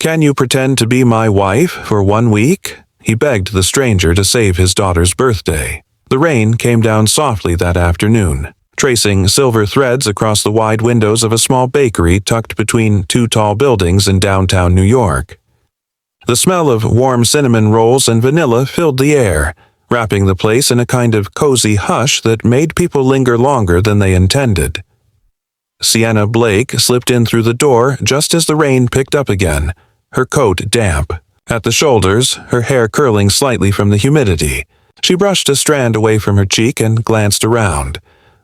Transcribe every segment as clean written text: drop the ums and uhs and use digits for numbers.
"Can you pretend to be my wife for 1 week?" He begged the stranger to save his daughter's birthday. The rain came down softly that afternoon, tracing silver threads across the wide windows of a small bakery tucked between two tall buildings in downtown New York. The smell of warm cinnamon rolls and vanilla filled the air, wrapping the place in a kind of cozy hush that made people linger longer than they intended. Sienna Blake slipped in through the door just as the rain picked up again, her coat damp. At the shoulders, her hair curling slightly from the humidity. She brushed a strand away from her cheek and glanced around.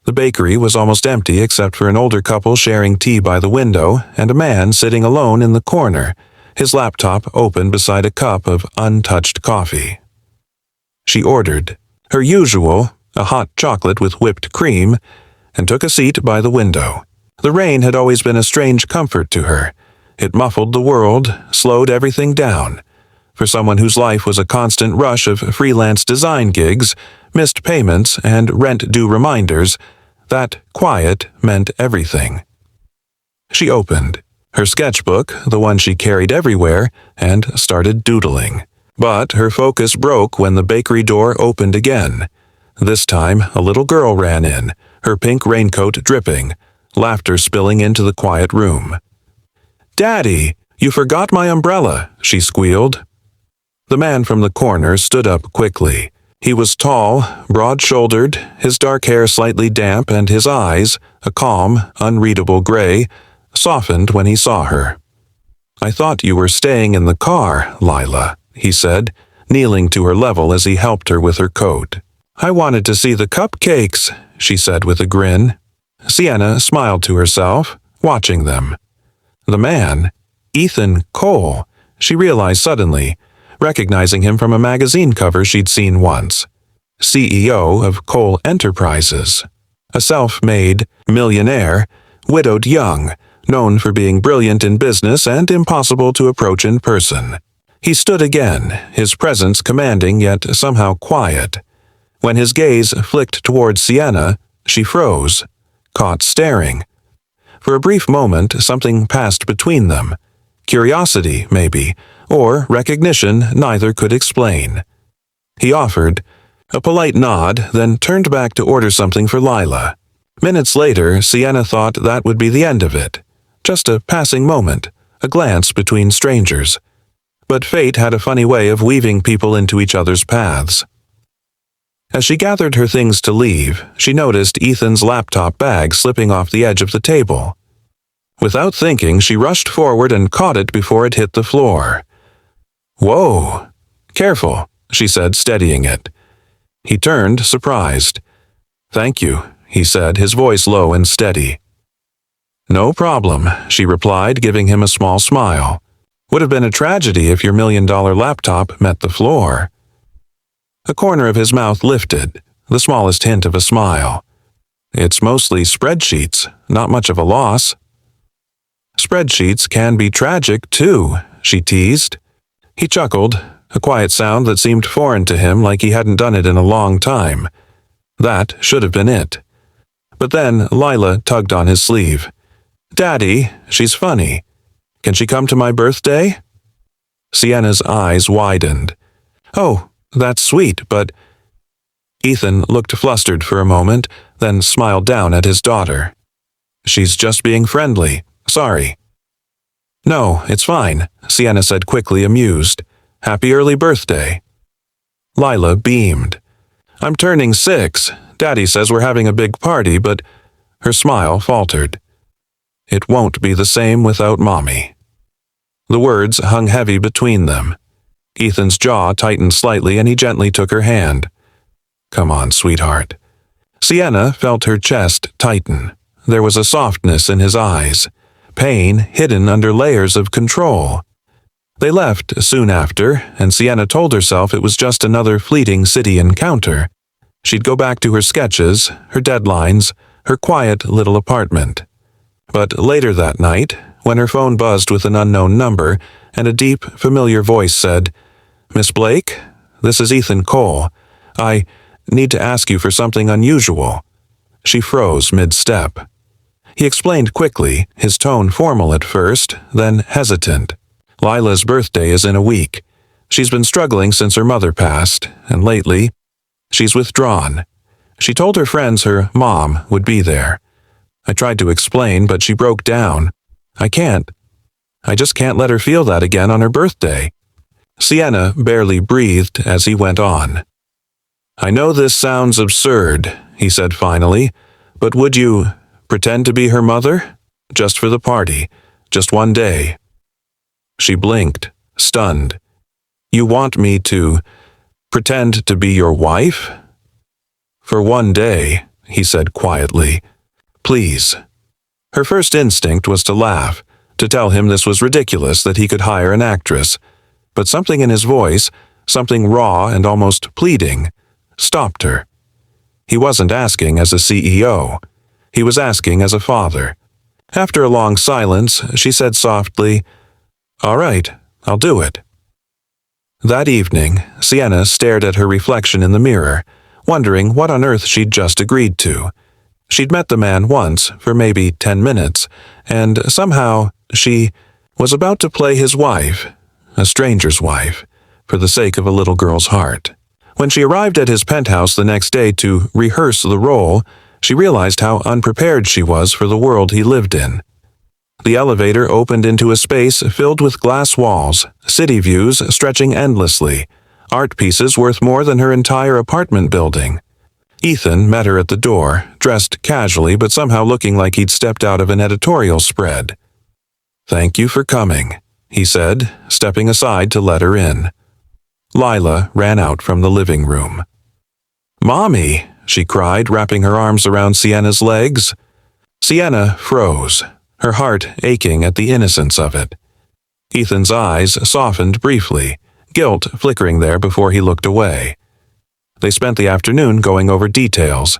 The bakery was almost empty except for an older couple sharing tea by the window and a man sitting alone in the corner, his laptop open beside a cup of untouched coffee. She ordered her usual, a hot chocolate with whipped cream, and took a seat by the window. The rain had always been a strange comfort to her. It muffled the world, slowed everything down. For someone whose life was a constant rush of freelance design gigs, missed payments, and rent-due reminders, that quiet meant everything. She opened her sketchbook, the one she carried everywhere, and started doodling. But her focus broke when the bakery door opened again. This time, a little girl ran in, her pink raincoat dripping, laughter spilling into the quiet room. "Daddy, you forgot my umbrella," she squealed. The man from the corner stood up quickly. He was tall, broad-shouldered, his dark hair slightly damp, and his eyes, a calm, unreadable gray, softened when he saw her. "I thought you were staying in the car, Lila," he said, kneeling to her level as he helped her with her coat. "I wanted to see the cupcakes," she said with a grin. Sienna smiled to herself, watching them. The man, Ethan Cole, she realized suddenly, recognizing him from a magazine cover she'd seen once. CEO of Cole Enterprises. A self-made millionaire, widowed young, known for being brilliant in business and impossible to approach in person. He stood again, his presence commanding yet somehow quiet. When his gaze flicked towards Sienna, she froze, caught staring. For a brief moment, something passed between them. Curiosity, maybe, or recognition neither could explain. He offered a polite nod, then turned back to order something for Lila. Minutes later, Sienna thought that would be the end of it. Just a passing moment, a glance between strangers. But fate had a funny way of weaving people into each other's paths. As she gathered her things to leave, she noticed Ethan's laptop bag slipping off the edge of the table. Without thinking, she rushed forward and caught it before it hit the floor. "Whoa! Careful," she said, steadying it. He turned, surprised. "Thank you," he said, his voice low and steady. "No problem," she replied, giving him a small smile. "Would have been a tragedy if your $1 million laptop met the floor." A corner of his mouth lifted, the smallest hint of a smile. "It's mostly spreadsheets, not much of a loss." "Spreadsheets can be tragic, too," she teased. He chuckled, a quiet sound that seemed foreign to him, like he hadn't done it in a long time. That should have been it. But then Lila tugged on his sleeve. "Daddy, she's funny. Can she come to my birthday?" Sienna's eyes widened. "Oh, that's sweet, but—" Ethan looked flustered for a moment, then smiled down at his daughter. "She's just being friendly. Sorry." "No, it's fine," Sienna said quickly, amused. "Happy early birthday." Lila beamed. "I'm turning 6. Daddy says we're having a big party, but—" Her smile faltered. "It won't be the same without Mommy." The words hung heavy between them. Ethan's jaw tightened slightly and he gently took her hand. "Come on, sweetheart." Sienna felt her chest tighten. There was a softness in his eyes, pain hidden under layers of control. They left soon after, and Sienna told herself it was just another fleeting city encounter. She'd go back to her sketches, her deadlines, her quiet little apartment. But later that night, when her phone buzzed with an unknown number, and a deep, familiar voice said, "Miss Blake, this is Ethan Cole. I need to ask you for something unusual." She froze mid-step. He explained quickly, his tone formal at first, then hesitant. Lila's birthday is in a week. She's been struggling since her mother passed, and lately, she's withdrawn. She told her friends her mom would be there. I tried to explain, but she broke down. I just can't let her feel that again on her birthday. Sienna barely breathed as he went on. I know this sounds absurd, he said finally, but would you pretend to be her mother? Just for the party, just one day. She blinked, stunned. You want me to pretend to be your wife? For one day, he said quietly. Please. Her first instinct was to laugh, to tell him this was ridiculous that he could hire an actress, but something in his voice, something raw and almost pleading, stopped her. He wasn't asking as a CEO. He was asking as a father. After a long silence, she said softly, All right, I'll do it. That evening, Sienna stared at her reflection in the mirror, wondering what on earth she'd just agreed to. She'd met the man once, for maybe 10 minutes, and somehow she was about to play his wife, a stranger's wife, for the sake of a little girl's heart. When she arrived at his penthouse the next day to rehearse the role, she realized how unprepared she was for the world he lived in. The elevator opened into a space filled with glass walls, city views stretching endlessly, art pieces worth more than her entire apartment building. Ethan met her at the door, dressed casually but somehow looking like he'd stepped out of an editorial spread. Thank you for coming, he said, stepping aside to let her in. Lila ran out from the living room. Mommy, she cried, wrapping her arms around Sienna's legs. Sienna froze, her heart aching at the innocence of it. Ethan's eyes softened briefly, guilt flickering there before he looked away. They spent the afternoon going over details,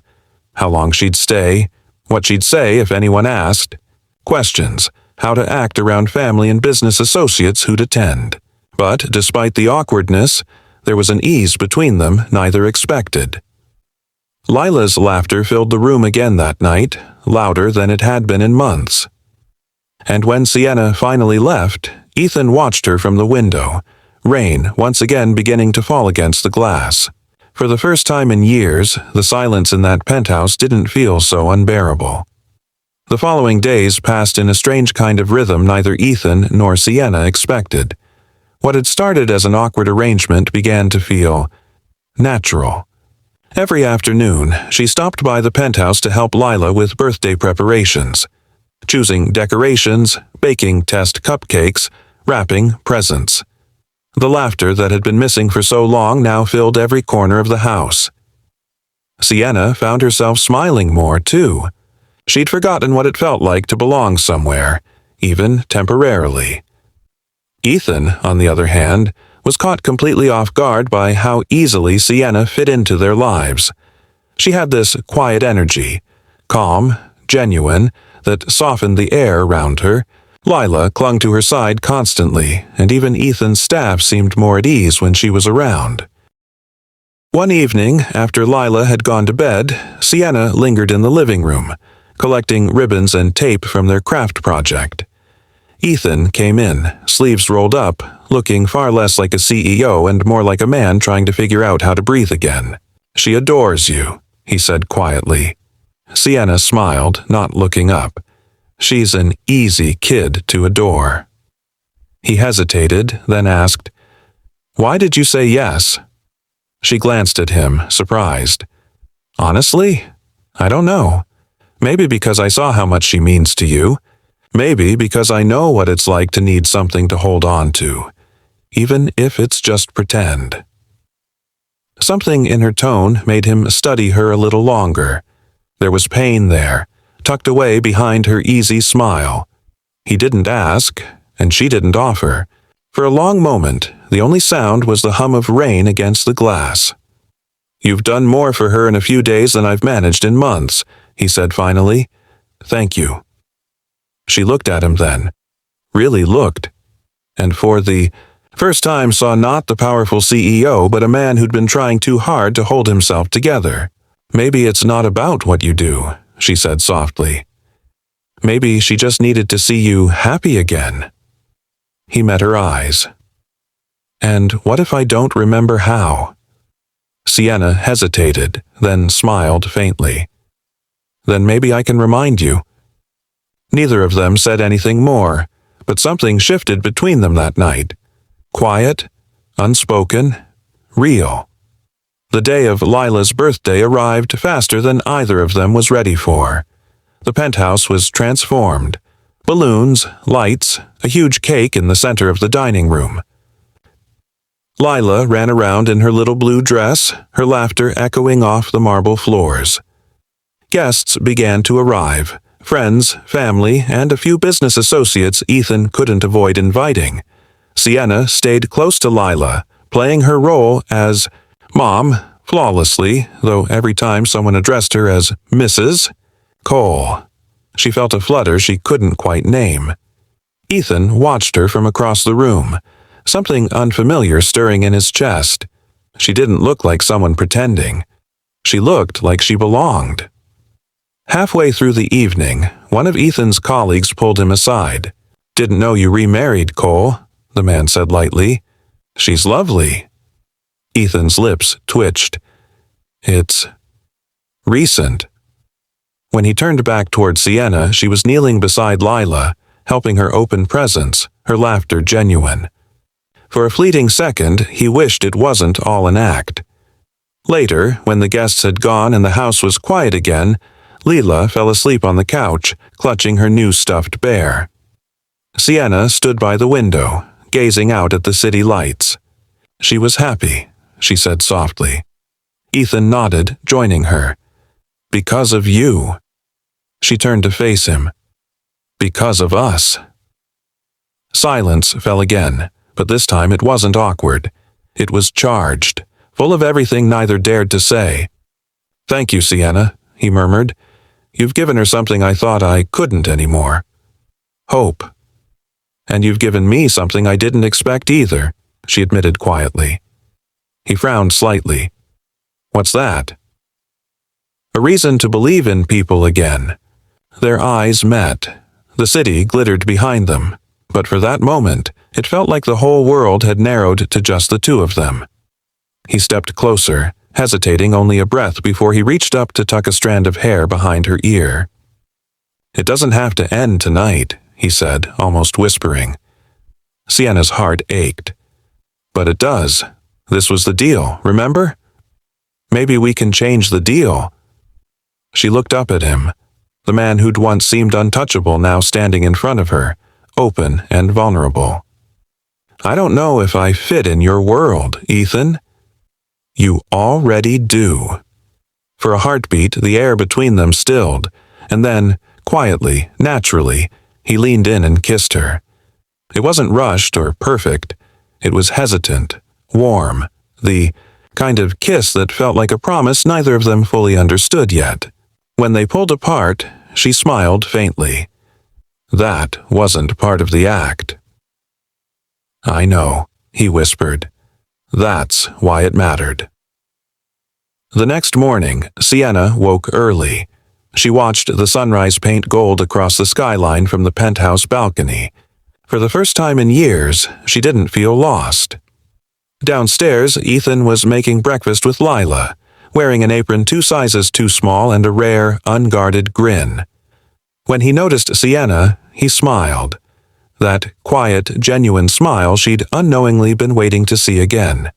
how long she'd stay, what she'd say if anyone asked, questions, how to act around family and business associates who'd attend. But despite the awkwardness, there was an ease between them neither expected. Lila's laughter filled the room again that night, louder than it had been in months. And when Sienna finally left, Ethan watched her from the window, rain once again beginning to fall against the glass. For the first time in years, the silence in that penthouse didn't feel so unbearable. The following days passed in a strange kind of rhythm neither Ethan nor Sienna expected. What had started as an awkward arrangement began to feel natural. Every afternoon, she stopped by the penthouse to help Lila with birthday preparations, choosing decorations, baking test cupcakes, wrapping presents. The laughter that had been missing for so long now filled every corner of the house. Sienna found herself smiling more, too. She'd forgotten what it felt like to belong somewhere, even temporarily. Ethan, on the other hand, was caught completely off guard by how easily Sienna fit into their lives. She had this quiet energy, calm, genuine, that softened the air around her. Lila clung to her side constantly, and even Ethan's staff seemed more at ease when she was around. One evening, after Lila had gone to bed, Sienna lingered in the living room, collecting ribbons and tape from their craft project. Ethan came in, sleeves rolled up, looking far less like a CEO and more like a man trying to figure out how to breathe again. She adores you, he said quietly. Sienna smiled, not looking up. She's an easy kid to adore. He hesitated, then asked, Why did you say yes? She glanced at him, surprised. Honestly, I don't know. Maybe because I saw how much she means to you. Maybe because I know what it's like to need something to hold on to, even if it's just pretend. Something in her tone made him study her a little longer. There was pain there, tucked away behind her easy smile. He didn't ask, and she didn't offer. For a long moment, the only sound was the hum of rain against the glass. You've done more for her in a few days than I've managed in months, he said finally. Thank you. She looked at him then, really looked, and for the first time saw not the powerful CEO but a man who'd been trying too hard to hold himself together. Maybe it's not about what you do, she said softly. Maybe she just needed to see you happy again. He met her eyes. And what if I don't remember how? Sienna hesitated, then smiled faintly. Then maybe I can remind you. Neither of them said anything more, but something shifted between them that night. Quiet, unspoken, real. The day of Lila's birthday arrived faster than either of them was ready for. The penthouse was transformed. Balloons, lights, a huge cake in the center of the dining room. Lila ran around in her little blue dress, her laughter echoing off the marble floors. Guests began to arrive, friends, family, and a few business associates Ethan couldn't avoid inviting. Sienna stayed close to Lila, playing her role as Mom flawlessly, though every time someone addressed her as Mrs. Cole, she felt a flutter she couldn't quite name. Ethan watched her from across the room, something unfamiliar stirring in his chest. She didn't look like someone pretending. She looked like she belonged. Halfway through the evening, one of Ethan's colleagues pulled him aside. "Didn't know you remarried, Cole," the man said lightly. "She's lovely." Ethan's lips twitched. "It's recent." When he turned back toward Sienna, she was kneeling beside Lila, helping her open presents, her laughter genuine. For a fleeting second, he wished it wasn't all an act. Later, when the guests had gone and the house was quiet again, Lila fell asleep on the couch, clutching her new stuffed bear. Sienna stood by the window, gazing out at the city lights. She was happy, she said softly. Ethan nodded, joining her. "Because of you." She turned to face him. "Because of us." Silence fell again, but this time it wasn't awkward. It was charged, full of everything neither dared to say. "Thank you, Sienna," he murmured. "You've given her something I thought I couldn't anymore. Hope. And you've given me something I didn't expect either," she admitted quietly. He frowned slightly. "What's that?" "A reason to believe in people again." Their eyes met. The city glittered behind them, but for that moment, it felt like the whole world had narrowed to just the two of them. He stepped closer, hesitating only a breath before he reached up to tuck a strand of hair behind her ear. "It doesn't have to end tonight," he said, almost whispering. Sienna's heart ached. "But it does. This was the deal, remember? Maybe we can change the deal." She looked up at him. The man who'd once seemed untouchable now standing in front of her, open and vulnerable. "I don't know if I fit in your world, Ethan." "You already do." For a heartbeat, the air between them stilled, and then, quietly, naturally, he leaned in and kissed her. It wasn't rushed or perfect. It was hesitant, warm, the kind of kiss that felt like a promise neither of them fully understood yet. When they pulled apart, she smiled faintly. That wasn't part of the act. "I know," he whispered. "That's why it mattered." The next morning, Sienna woke early. She watched the sunrise paint gold across the skyline from the penthouse balcony. For the first time in years, she didn't feel lost. Downstairs, Ethan was making breakfast with Lila, wearing an apron 2 sizes too small and a rare, unguarded grin. When he noticed Sienna, he smiled. That quiet, genuine smile she'd unknowingly been waiting to see again.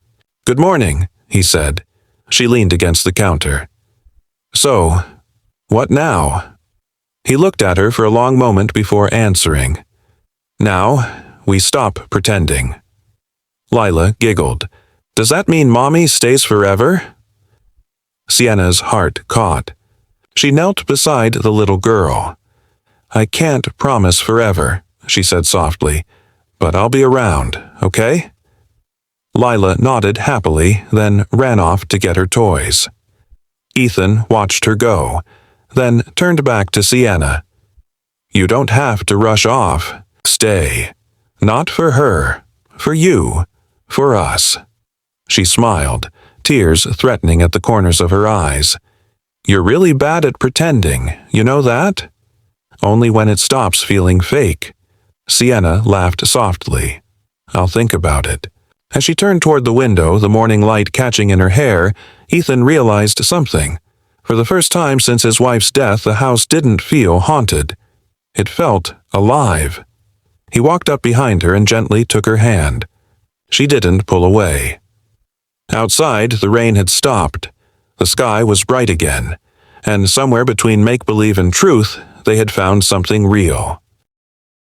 "Good morning," he said. She leaned against the counter. "So, what now?" He looked at her for a long moment before answering. "Now, we stop pretending." Lila giggled. "Does that mean Mommy stays forever?" Sienna's heart caught. She knelt beside the little girl. "I can't promise forever," she said softly, "but I'll be around, okay?" Lila nodded happily, then ran off to get her toys. Ethan watched her go, then turned back to Sienna. "You don't have to rush off. Stay. Not for her. For you. For us." She smiled, tears threatening at the corners of her eyes. "You're really bad at pretending, you know that? Only when it stops feeling fake. Sienna laughed softly. "I'll think about it." As she turned toward the window, the morning light catching in her hair, Ethan realized something. For the first time since his wife's death, the house didn't feel haunted. It felt alive. He walked up behind her and gently took her hand. She didn't pull away. Outside, the rain had stopped. The sky was bright again, and somewhere between make-believe and truth, they had found something real.